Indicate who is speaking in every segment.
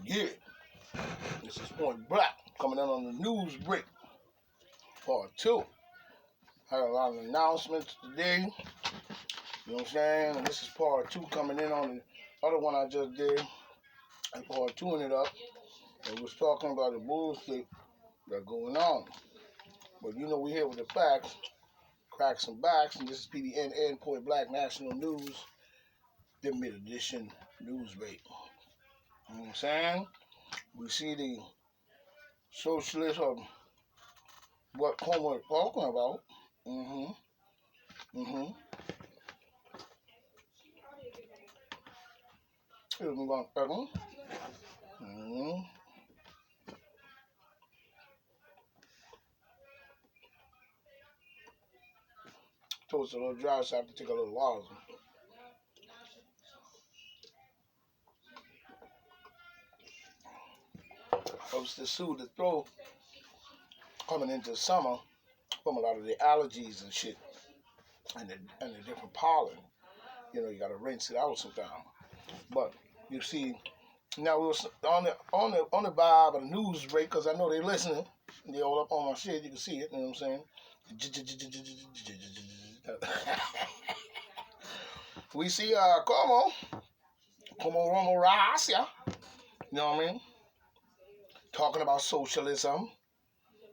Speaker 1: Yeah, this is Point Black coming in on the news break, part 2. Had a lot of announcements today, you know what I'm saying? And this is part 2 coming in on the other one I just did. And part 2 it up. It was talking about the bullshit that's going on. But you know we here with the facts, cracks and backs, and this is PBNN Point Black National News, the mid-edition news break. You know what I'm saying? We see the socialists of what Como is talking about. Excuse me one second. So it's a little dry, so I have to take a little water. Helps to soothe the throat coming into summer from a lot of the allergies and shit and the different pollen. You know, you gotta rinse it out sometime. But you see, now we was on the vibe of the news break because I know they listening. They all up on my shit. You can see it. You know what I'm saying? We see Como Romo Racia. You know what I mean? Talking about socialism.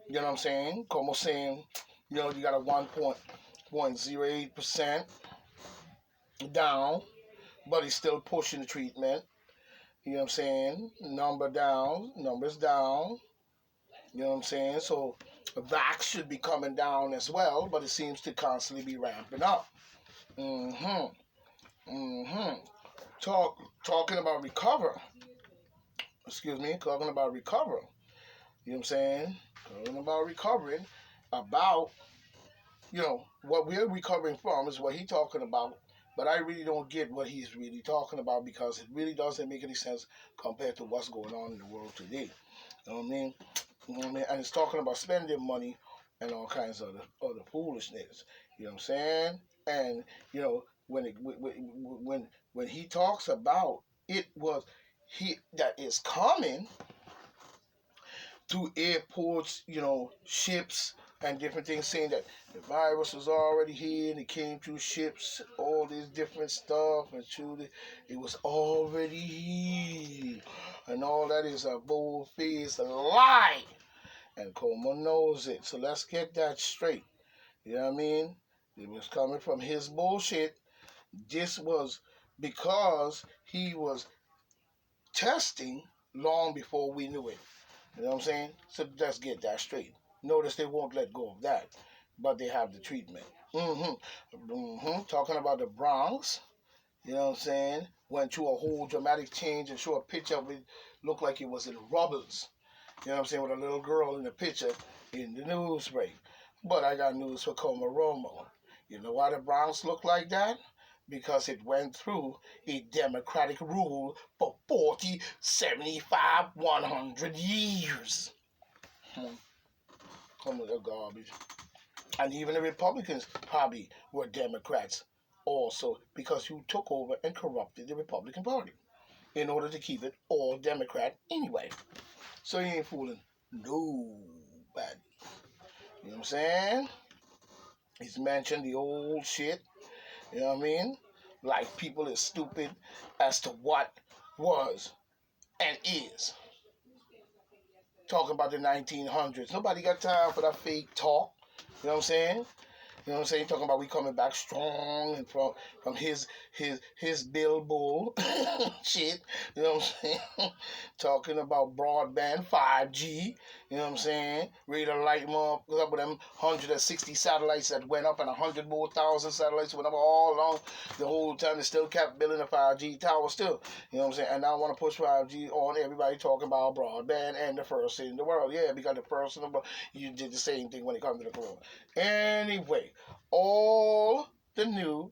Speaker 1: You know what I'm saying? Como saying, you know, you got a 1.08% down, but he's still pushing the treatment. You know what I'm saying? Numbers down. You know what I'm saying? So vax should be coming down as well, but it seems to constantly be ramping up. Talking about recover. Talking about recover. You know what I'm saying? Talking about recovering. About, you know, what we're recovering from is what he's talking about. But I really don't get what he's really talking about because it really doesn't make any sense compared to what's going on in the world today. You know what I mean? And it's talking about spending money and all kinds of other foolishness. You know what I'm saying? And you know when he talks about it was that is coming through airports, you know, ships and different things, saying that the virus was already here and it came through ships, all this different stuff, and truly it was already here. And all that is a bold-faced lie. And Como knows it. So let's get that straight. You know what I mean? It was coming from his bullshit. This was because he was testing long before we knew it. You know what I'm saying? So let's get that straight. Notice they won't let go of that, but they have the treatment. Talking about the Bronx, you know what I'm saying? Went through a whole dramatic change and show a picture of it, looked like it was in rubbles. You know what I'm saying? With a little girl in the picture in the news break. But I got news for Como Romo. You know why the Bronx looked like that? Because it went through a democratic rule for 40, 75, 100 years. Come with the garbage. And even the Republicans probably were Democrats also because you took over and corrupted the Republican Party in order to keep it all Democrat anyway. So you ain't fooling nobody. You know what I'm saying? He's mentioned the old shit. You know what I mean? Like people is stupid as to what was and is. Talking about the 1900s. Nobody got time for that fake talk. You know what I'm saying? You know what I'm saying? Talking about we coming back strong and from his Bill Bull shit. You know what I'm saying? Talking about broadband 5G. You know what I'm saying? Ready to light them up with them 160 satellites that went up and 100 more thousand satellites went up all along the whole time. They still kept building a 5G tower still. You know what I'm saying? And now I want to push 5G on everybody talking about broadband and the first in the world. Yeah, because the first in the world, you did the same thing when it comes to the corona. Anyway, all the new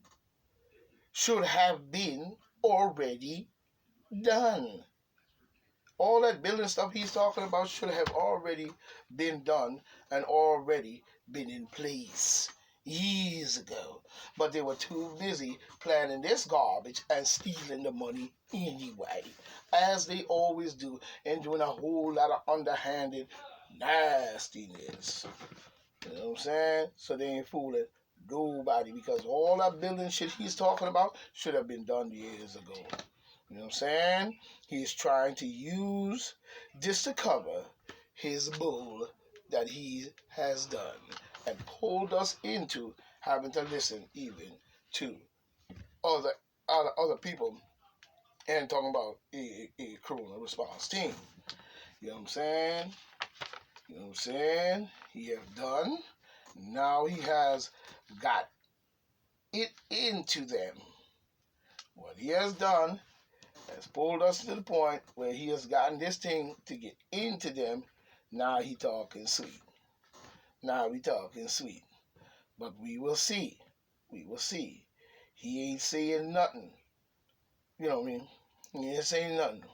Speaker 1: should have been already done. All that building stuff he's talking about should have already been done and already been in place years ago. But they were too busy planning this garbage and stealing the money anyway, as they always do, and doing a whole lot of underhanded nastiness. You know what I'm saying? So they ain't fooling nobody, because all that building shit he's talking about should have been done years ago. You know what I'm saying? He's trying to use this to cover his bull that he has done and pulled us into having to listen even to other other people and talking about a corona response team. You know what I'm saying? You know what I'm saying? He has done. Now he has got it into them. What he has done has pulled us to the point where he has gotten this thing to get into them. Now he talking sweet. Now we talking sweet. But we will see. We will see. He ain't saying nothing. You know what I mean? He ain't saying nothing.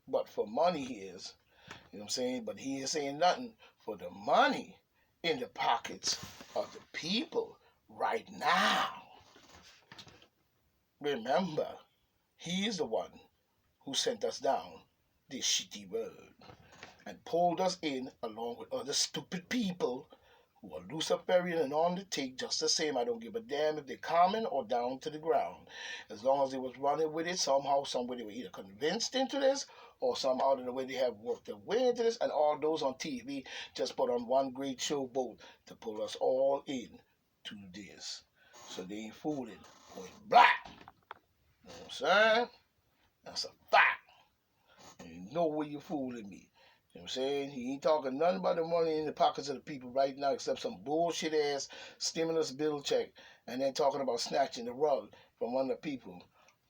Speaker 1: But for money he is. You know what I'm saying? But he ain't saying nothing for the money in the pockets of the people right now. Remember, he's the one who sent us down this shitty road and pulled us in along with other stupid people who are Luciferian and on the take just the same. I don't give a damn if they're common or down to the ground. As long as they was running with it, somehow, some way they were either convinced into this or somehow in the way they have worked their way into this, and all those on TV just put on one great showboat to pull us all in to this. So they ain't fooling. Point black. You know what I'm saying? That's a fact. Ain't no way you fooling me. You know what I'm saying? He ain't talking nothing about the money in the pockets of the people right now except some bullshit ass stimulus bill check, and then talking about snatching the rug from under people.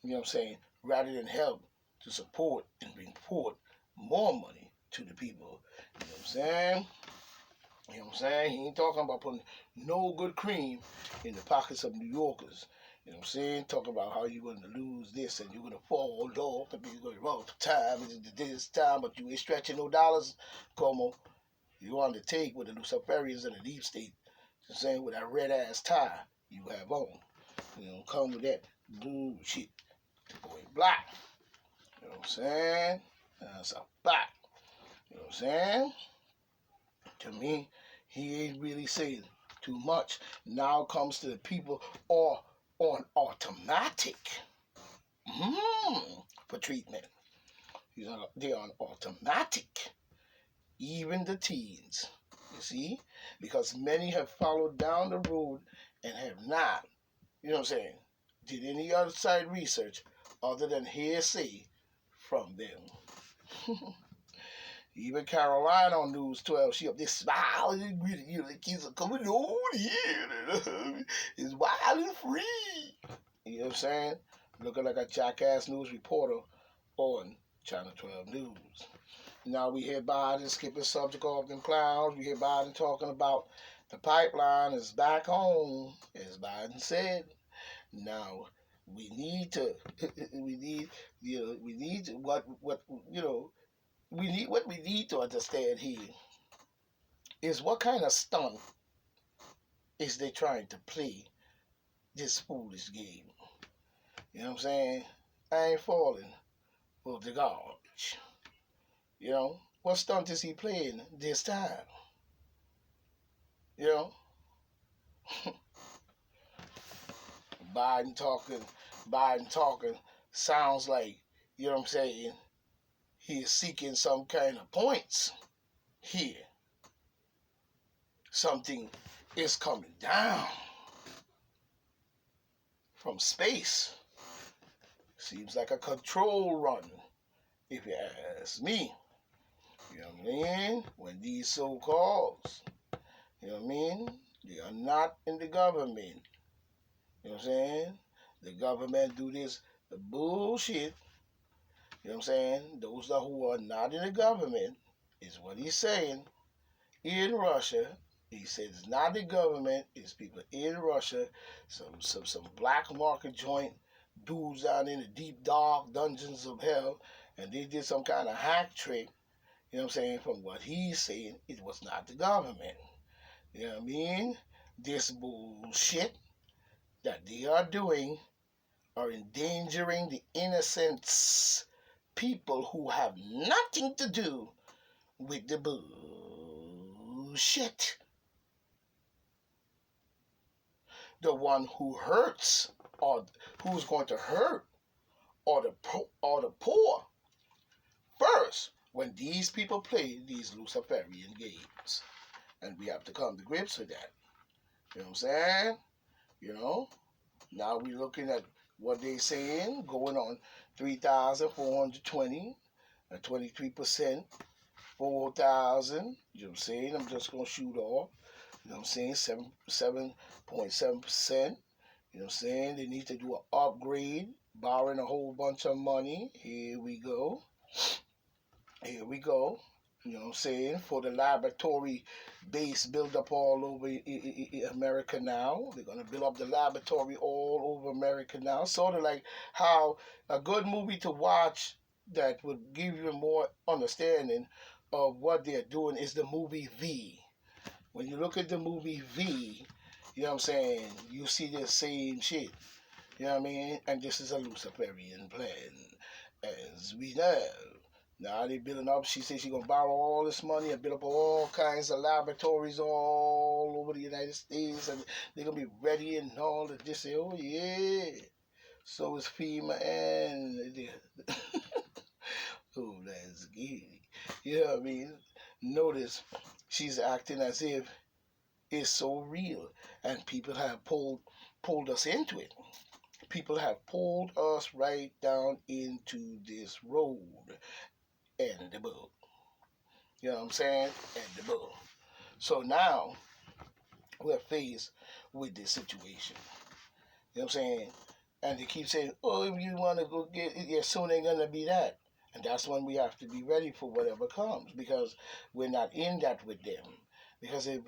Speaker 1: You know what I'm saying? Rather than help to support and bring forth more money to the people. You know what I'm saying? You know what I'm saying? He ain't talking about putting no good cream in the pockets of New Yorkers. You know what I'm saying? Talk about how you're going to lose this and you're going to fall off and you're going to run for time and this time, but you ain't stretching no dollars, Como. You on the take with the Luciferians and the deep state. You know what I'm saying? With that red ass tie you have on. You know, come with that bullshit. Boy, black. You know what I'm saying? That's a fact. You know what I'm saying? To me, he ain't really saying too much. Now comes to the people or on automatic for treatment. They're on automatic. Even the teens. You see? Because many have followed down the road and have not, you know what I'm saying, did any outside research other than hearsay from them. Even Caroline on News 12, she up there smiling, you know, the kids are coming on here. It's wild and free. You know what I'm saying? Looking like a jackass news reporter on Channel 12 News. Now we hear Biden skipping subject off them clouds. We hear Biden talking about the pipeline is back home, as Biden said. Now we need to, we need to, what we need to understand here is what kind of stunt is they trying to play this foolish game. You know what I'm saying? I ain't falling for the garbage. You know, what stunt is he playing this time? You know, Biden talking sounds like, you know what I'm saying, he is seeking some kind of points here. Something is coming down from space. Seems like a control run, if you ask me. You know what I mean? When these so-calls, you know what I mean? They are not in the government. You know what I'm saying? The government do this bullshit. You know what I'm saying? Those who are not in the government is what he's saying. In Russia, he said it's not the government, it's people in Russia, some black market joint dudes down in the deep dark dungeons of hell, and they did some kind of hack trick. You know what I'm saying? From what he's saying, it was not the government. You know what I mean? This bullshit that they are doing are endangering the innocent people who have nothing to do with the bullshit. The one who hurts, or who's going to hurt, or the poor first when these people play these Luciferian games. And we have to come to grips with that. You know what I'm saying? You know? Now we're looking at what they saying, going on 3,420 and 23%, 4,000. You know what I'm saying? I'm just gonna shoot off. You know what I'm saying? 7.7%. You know what I'm saying? They need to do an upgrade, borrowing a whole bunch of money. Here we go. Here we go. You know what I'm saying? For the laboratory base build up all over America now. They're going to build up the laboratory all over America now. Sort of like how a good movie to watch that would give you more understanding of what they're doing is the movie V. When you look at the movie V, you know what I'm saying? You see the same shit. You know what I mean? And this is a Luciferian plan, as we know. Now they building up. She said she's gonna borrow all this money and build up all kinds of laboratories all over the United States, and they're gonna be ready and all that. They say, oh yeah. So is FEMA and oh, that's good. You know what I mean? Notice she's acting as if it's so real, and people have pulled us into it. People have pulled us right down into this road and the bull. You know what I'm saying? And the bull. So now we're faced with this situation. You know what I'm saying? And they keep saying, oh, if you want to go get it, yeah, soon ain't going to be that. And that's when we have to be ready for whatever comes, because we're not in that with them. Because if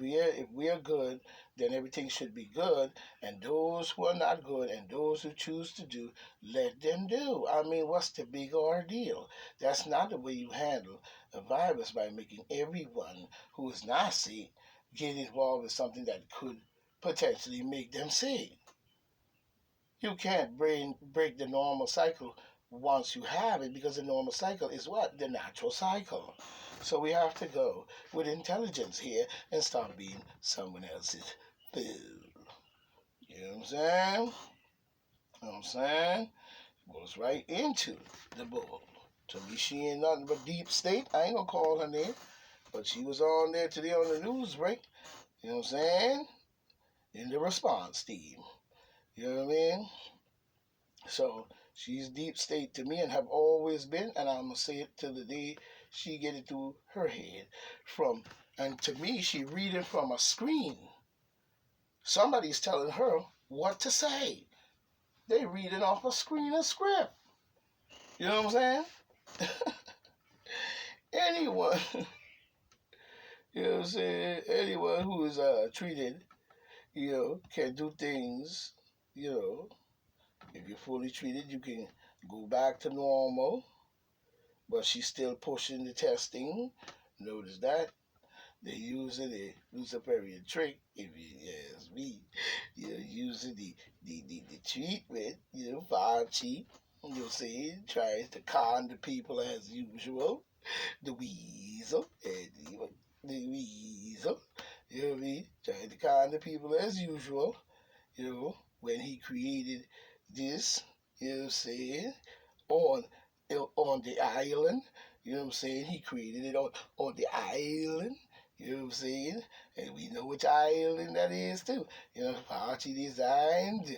Speaker 1: we're good, then everything should be good. And those who are not good and those who choose to do, let them do. I mean, what's the big ordeal? That's not the way you handle a virus, by making everyone who is not sick get involved with something that could potentially make them sick. You can't break the normal cycle once you have it, because the normal cycle is what? The natural cycle. So we have to go with intelligence here and stop being someone else's fool. You know what I'm saying? You know what I'm saying? Goes right into the bull. To me, she ain't nothing but deep state. I ain't gonna call her name, but she was on there today on the news break. You know what I'm saying? In the response team. You know what I mean? So she's deep state to me and have always been, and I'm gonna say it till the day she get it through her head. And to me, she reading from a screen. Somebody's telling her what to say. They reading off a screen and script. You know what I'm saying? Anyone, you know what I'm saying? Anyone who is treated, can do things, you know. If you're fully treated, you can go back to normal, but she's still pushing the testing. Notice that. They're using the Luciferian trick, if you ask me. Using the treatment, fire cheap. You'll see, tries to con the people as usual. The weasel, and the weasel. You know what I mean? Trying to con the people as usual. When he created this, you know what I'm saying, on on the island. You know what I'm saying? He created it on the island. You know what I'm saying? And we know which island that is too. Archie designed.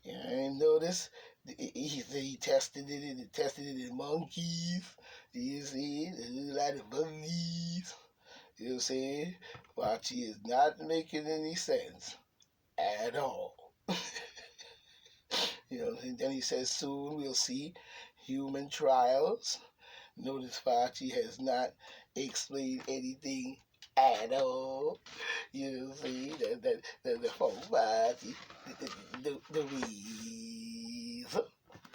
Speaker 1: And notice he tested it in monkeys. You see, a lot of bunnies. You know what I'm saying? Archie is not making any sense at all. And then he says, soon we'll see human trials. Notice Fauci has not explained anything at all. You see, the whole Fauci, the reason,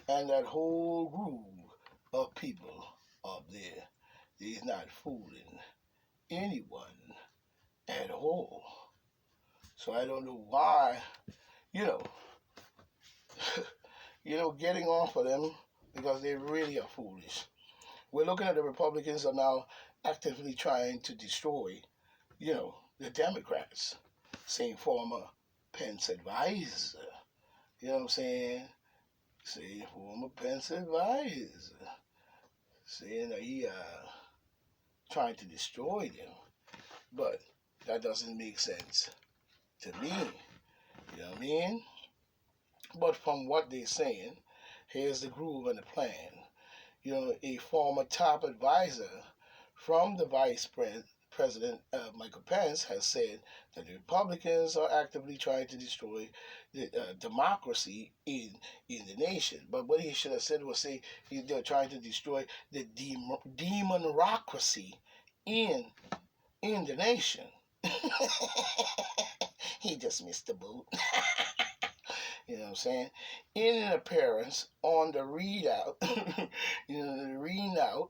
Speaker 1: and that whole group of people up there, he's not fooling anyone at all. So I don't know why, you know, getting off of them because they really are foolish. We're looking at the Republicans are now actively trying to destroy, the Democrats. Same former Pence advisor. You know what I'm saying? Same former Pence advisor. Saying that he trying to destroy them. But that doesn't make sense to me. You know what I mean? But from what they're saying, here's the groove and the plan. A former top advisor from the President Michael Pence has said that the Republicans are actively trying to destroy the democracy in the nation. But what he should have said was they're trying to destroy the demonocracy in the nation. He just missed the boat. You know what I'm saying? In an appearance on the readout, the readout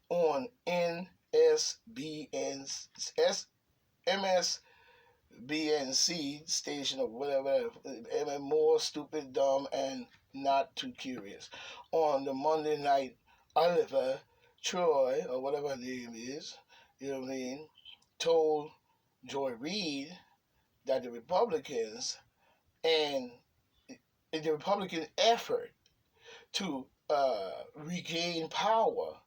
Speaker 1: on MSBNC station or whatever, more stupid, dumb, and not too curious. On the Monday night, Oliver Troy, or whatever her name is, you know what I mean, told Joy Reid that the Republicans and the Republican effort to regain power,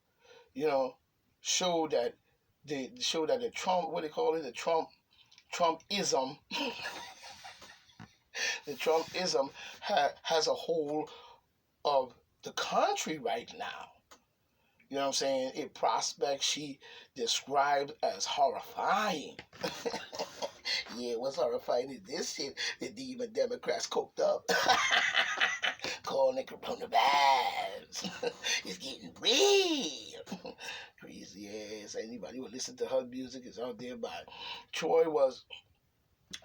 Speaker 1: show that the Trump, what they call it, the Trumpism, the Trumpism has a hold of the country right now. You know what I'm saying? A prospect she described as horrifying. Yeah, what's horrifying is this shit that the even Democrats cooked up. Calling it coronavirus. It's getting real. Crazy ass. Anybody who listen to her music is out there by. Troy was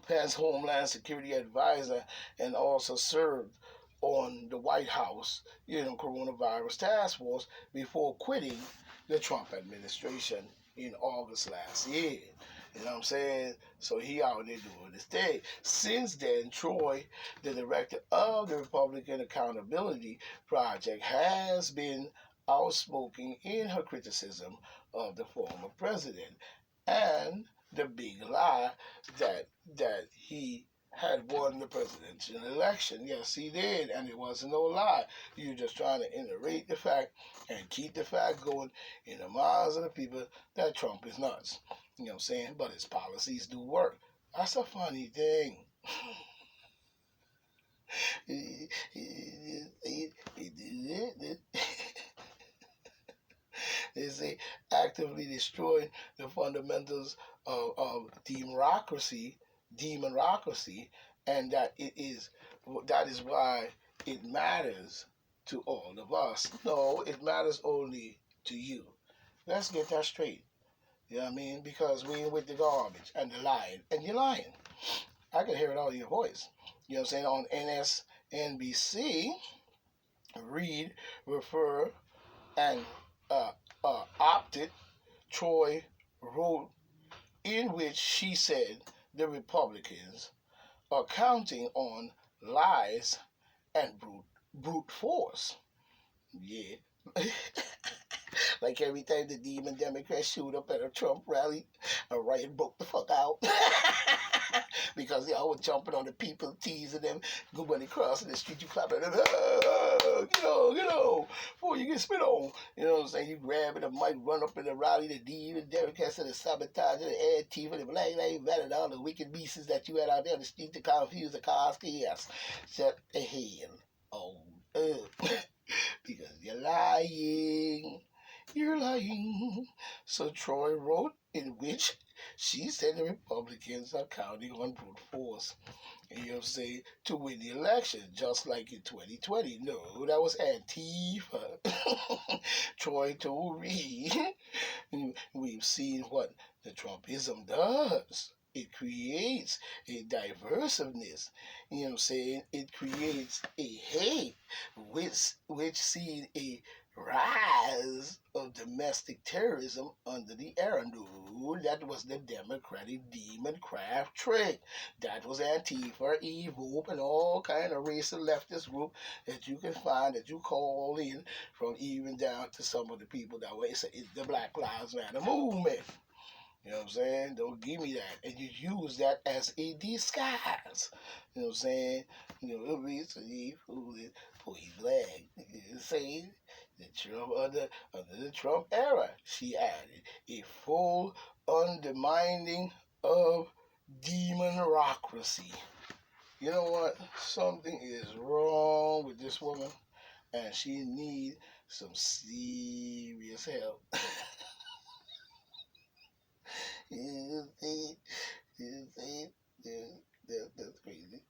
Speaker 1: Pence's Homeland Security advisor and also served on the White House, coronavirus task force before quitting the Trump administration in August last year. You know what I'm saying? So he out there doing his thing. Since then, Troy, the director of the Republican Accountability Project, has been outspoken in her criticism of the former president and the big lie that he had won the presidential election. Yes, he did, and it wasn't no lie. You're just trying to iterate the fact and keep the fact going in the minds of the people that Trump is nuts. You know what I'm saying? But his policies do work. That's a funny thing. They say actively destroying the fundamentals of democracy, and that is why it matters to all of us. No, it matters only to you. Let's get that straight. You know what I mean? Because we with the garbage and the lying, and you're lying. I can hear it all in your voice. You know what I'm saying? On NBC, Reid refer and opted. Troy wrote in which she said the Republicans are counting on lies and brute force. Yeah. Like every time the demon Democrats showed up at a Trump rally, a riot broke the fuck out. Because y'all were jumping on the people, teasing them, going across the street, you clapping, get on, before you get spit on. You know what I'm saying? You grabbing the mic, run up in the rally, the demon Democrats and the sabotage, the Antifa, the Black Lives Matter, and all the wicked beasts that you had out there on the street to confuse the cars. Yes, shut the hell up. Because you're lying. You're lying. So Troy wrote in which she said the Republicans are counting on brute force. And you'll say to win the election, just like in 2020. No, that was Antifa. Troy told Reid, we've seen what the Trumpism does. It creates a diversiveness. You know what I'm saying? It creates a hate, which sees a rise of domestic terrorism under the era. No, that was the Democratic Democrat trick. That was Antifa, EVOP, and all kind of racist leftist group that you can find that you call in, from even down to some of the people that were it's the Black Lives Matter movement. You know what I'm saying? Don't give me that. And you use that as a disguise. You know what I'm saying? You know, recently, point blank. You know, saying the Trump under the Trump era, she added a full undermining of demonocracy. You know what? Something is wrong with this woman, and she needs some serious help. You see, you see, that's crazy.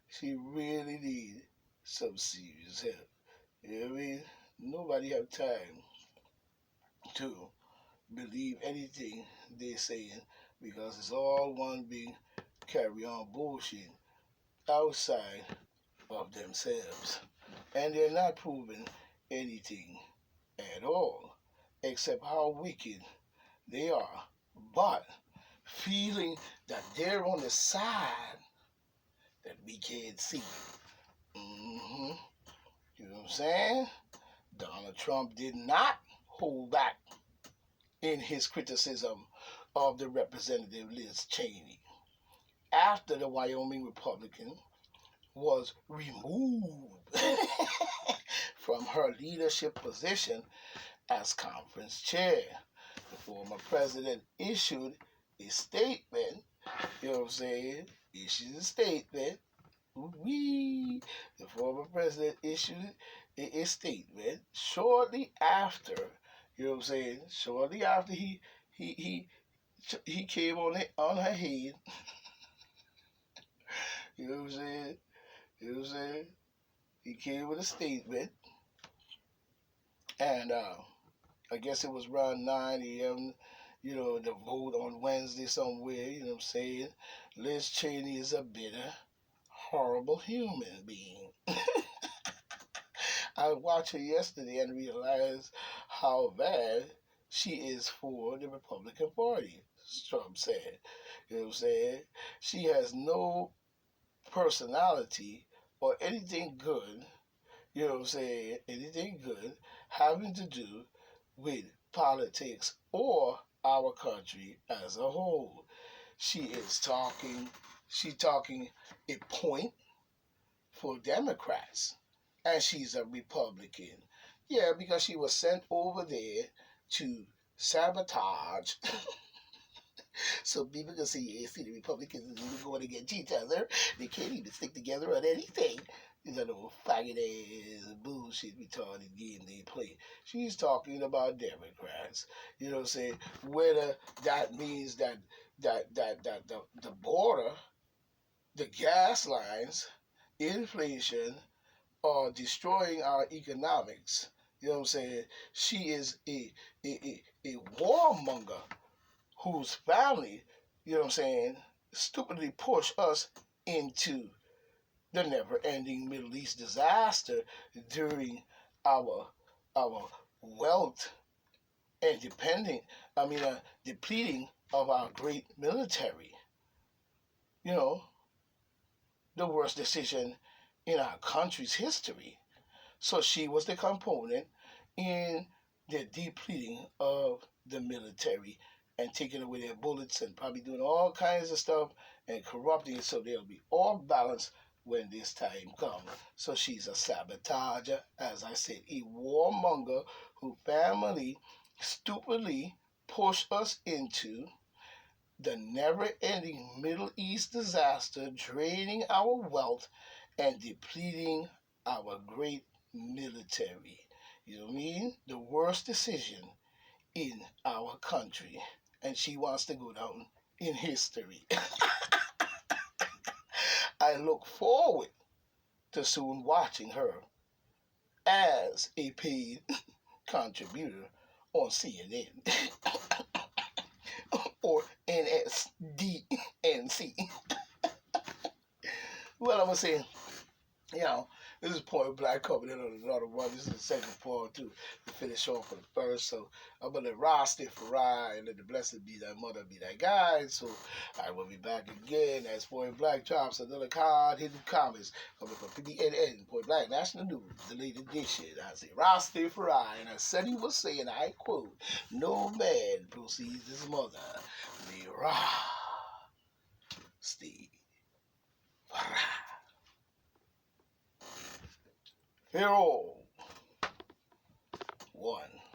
Speaker 1: She really needs some serious help. You know what I mean? Nobody have time to believe anything they're saying because it's all one big carry on bullshit outside of themselves. And they're not proving anything at all except how wicked they are. But feeling that they're on the side that we can't see. Mm-hmm. You know what I'm saying? Donald Trump did not hold back in his criticism of the Representative Liz Cheney after the Wyoming Republican was removed from her leadership position as conference chair. The former president issued a statement, you know what I'm saying? Issued a statement. We, the former president issued a statement shortly after, you know what I'm saying? Shortly after he came on her head, you know what I'm saying? You know what I'm saying? He came with a statement, and I guess it was around 9 a.m., you know, the vote on Wednesday somewhere, you know what I'm saying? Liz Cheney is a bitter, horrible human being. I watched her yesterday and realized how bad she is for the Republican Party, Trump said. You know what I'm saying? She has no personality or anything good, you know what I'm saying, anything good having to do with politics or our country as a whole. She's talking a point for Democrats, and she's a Republican. Yeah, because she was sent over there to sabotage so people can say, yeah, see, the Republicans are going against each other. They can't even stick together on anything. These are the faggot ass bullshit retarded game they play. She's talking about Democrats. You know what I'm saying? Whether that means that the border, the gas lines, inflation are destroying our economics. You know what I'm saying? She is a warmonger whose family, you know what I'm saying, stupidly pushed us into the never-ending Middle East disaster during our wealth and depleting of our great military. You know, the worst decision in our country's history. So she was the component in the depleting of the military and taking away their bullets and probably doing all kinds of stuff and corrupting it so they'll be off balance when this time comes. So she's a sabotager, as I said, a warmonger who family stupidly pushed us into the never-ending Middle East disaster, draining our wealth and depleting our great military. You know what I mean? The worst decision in our country. And she wants to go down in history. I look forward to soon watching her as a paid contributor on CNN or NSDNC. Well, I'm going to say, you know, this is Point Black Covenant on another one. This is the second part, too. The finish off with the verse. So I'm going to Rastafari and let the blessed be thy mother, be thy guide. So I will be back again as Point Black drops another card, hidden comments coming from PDNN, Point Black National News, the late edition. I say Rastafari, and I said he was saying, I quote, no man proceeds his mother, the Rastafari. Hear all. One.